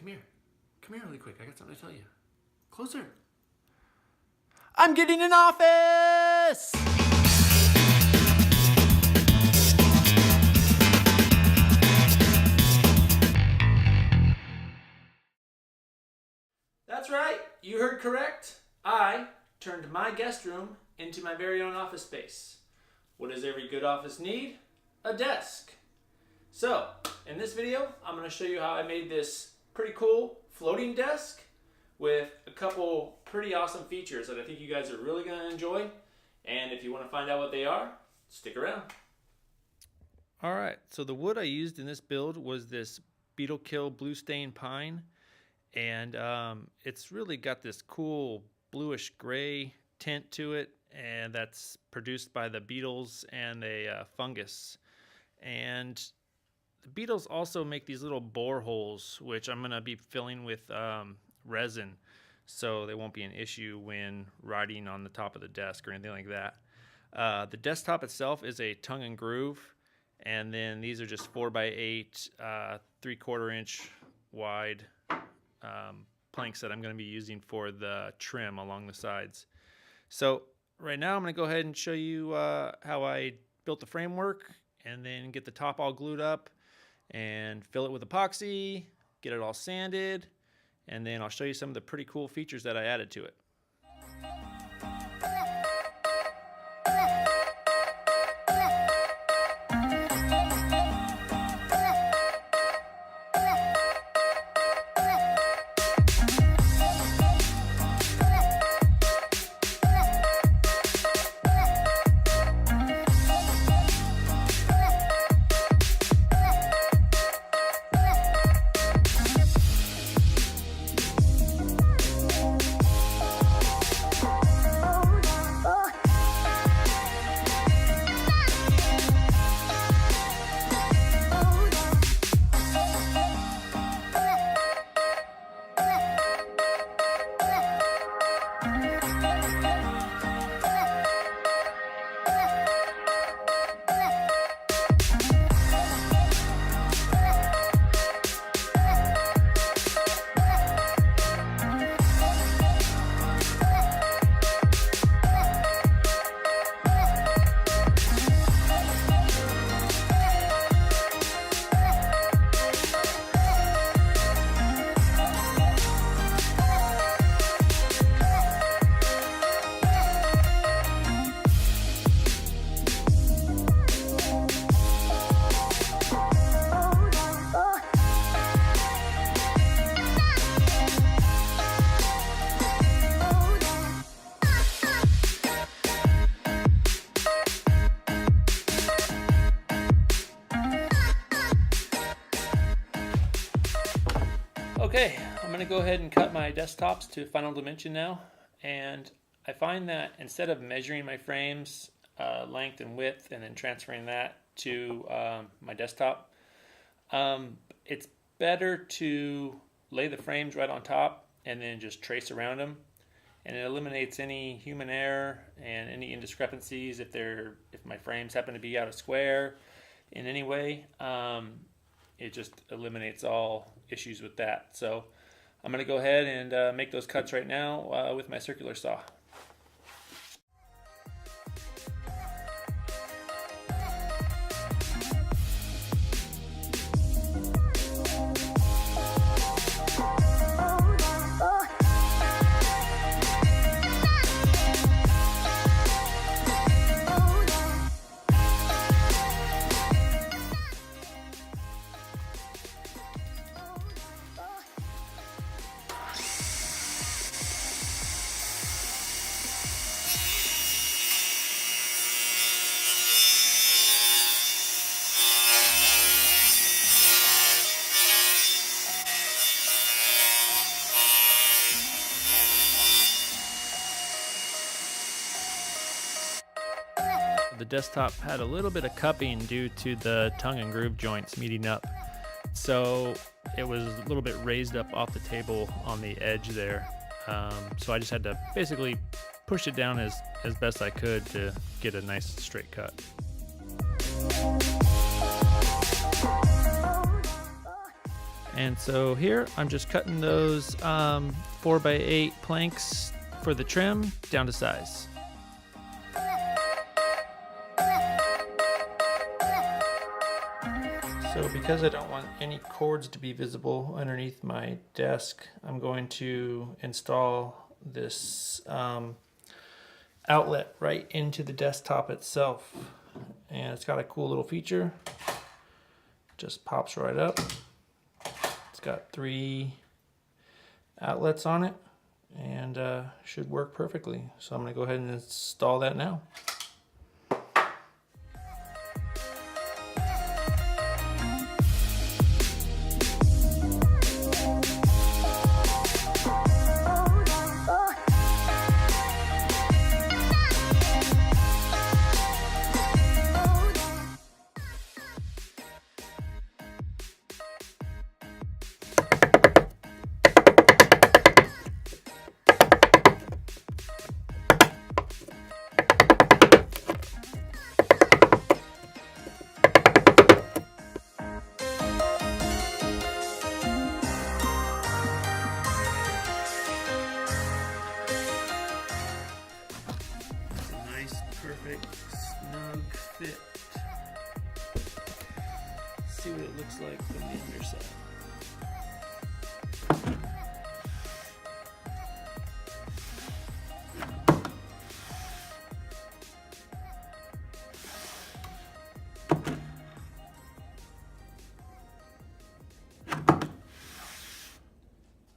come here. Come here really quick. I got something to tell you. Closer. I'm getting an office! That's right. You heard correct. I turned my guest room into my very own office space. What does every good office need? A desk. So, in this video, I'm going to show you how I made this pretty cool floating desk with a couple pretty awesome features that I think you guys are really going to enjoy. And if you want to find out what they are, stick around. All right, so the wood I used in this build was this beetle kill blue stain pine. And it's really got this cool bluish gray tint to it, and that's produced by the beetles and a fungus. And the beetles also make these little bore holes, which I'm going to be filling with resin, so they won't be an issue when riding on the top of the desk or anything like that. The desktop itself is a tongue and groove, and then these are just 4x8, 3/4 inch wide planks that I'm going to be using for the trim along the sides. So right now I'm going to go ahead and show you how I built the framework and then get the top all glued up and fill it with epoxy, get it all sanded, and then I'll show you some of the pretty cool features that I added to it. Okay, I'm going to go ahead and cut my desktops to final dimension now, and I find that instead of measuring my frames length and width and then transferring that to my desktop, it's better to lay the frames right on top and then just trace around them, and it eliminates any human error and any indiscrepancies if my frames happen to be out of square in any way. It just eliminates all issues with that. So I'm going to go ahead and make those cuts right now with my circular saw. The desktop had a little bit of cupping due to the tongue and groove joints meeting up, so it was a little bit raised up off the table on the edge there. So I just had to basically push it down as best I could to get a nice straight cut. And so here I'm just cutting those 4x8 planks for the trim down to size. So because I don't want any cords to be visible underneath my desk, I'm going to install this outlet right into the desktop itself. And it's got a cool little feature. Just pops right up. It's got 3 outlets on it and should work perfectly. So I'm going to go ahead and install that now. Perfect snug fit. Let's see what it looks like from the underside.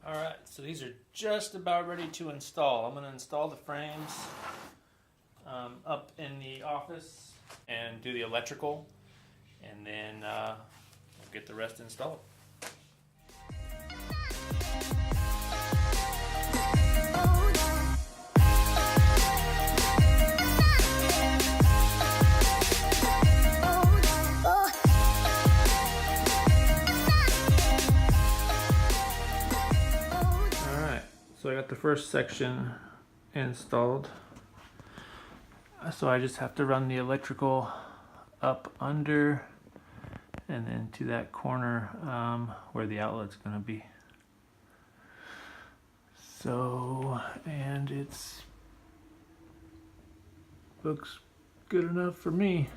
Alright, so these are just about ready to install. I'm going to install the frames up in the office and do the electrical, and then we'll get the rest installed. Alright, so I got the first section installed. So I just have to run the electrical up under and then to that corner where the outlet's going to be. So, and it's looks good enough for me.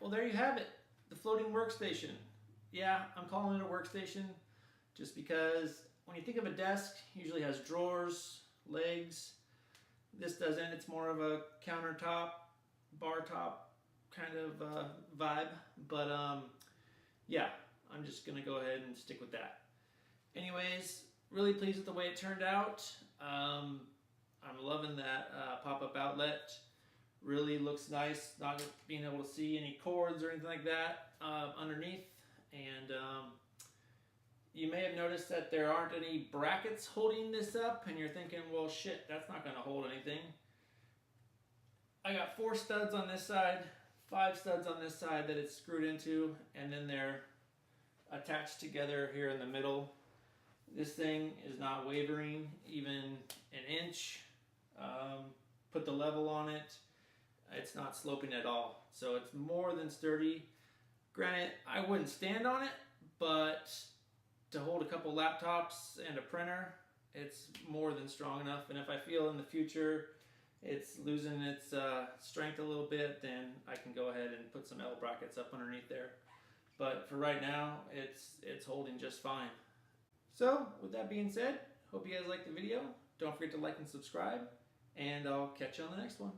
There you have it, the floating workstation. Yeah, I'm calling it a workstation just because when you think of a desk, it usually has drawers, legs. This doesn't. It's more of a countertop, bar top kind of vibe. But yeah, I'm just going to go ahead and stick with that. Anyways, really pleased with the way it turned out. I'm loving that pop-up outlet. Really looks nice, not being able to see any cords or anything like that underneath. And you may have noticed that there aren't any brackets holding this up, and you're thinking, well, shit, that's not going to hold anything. I got 4 studs on this side, 5 studs on this side that it's screwed into, and then they're attached together here in the middle. This thing is not wavering even an inch. Put the level on it. It's not sloping at all, so it's more than sturdy. Granted, I wouldn't stand on it, but to hold a couple laptops and a printer, it's more than strong enough. And if I feel in the future it's losing its strength a little bit, then I can go ahead and put some L brackets up underneath there. But for right now, it's holding just fine. So with that being said, hope you guys liked the video. Don't forget to like and subscribe, and I'll catch you on the next one.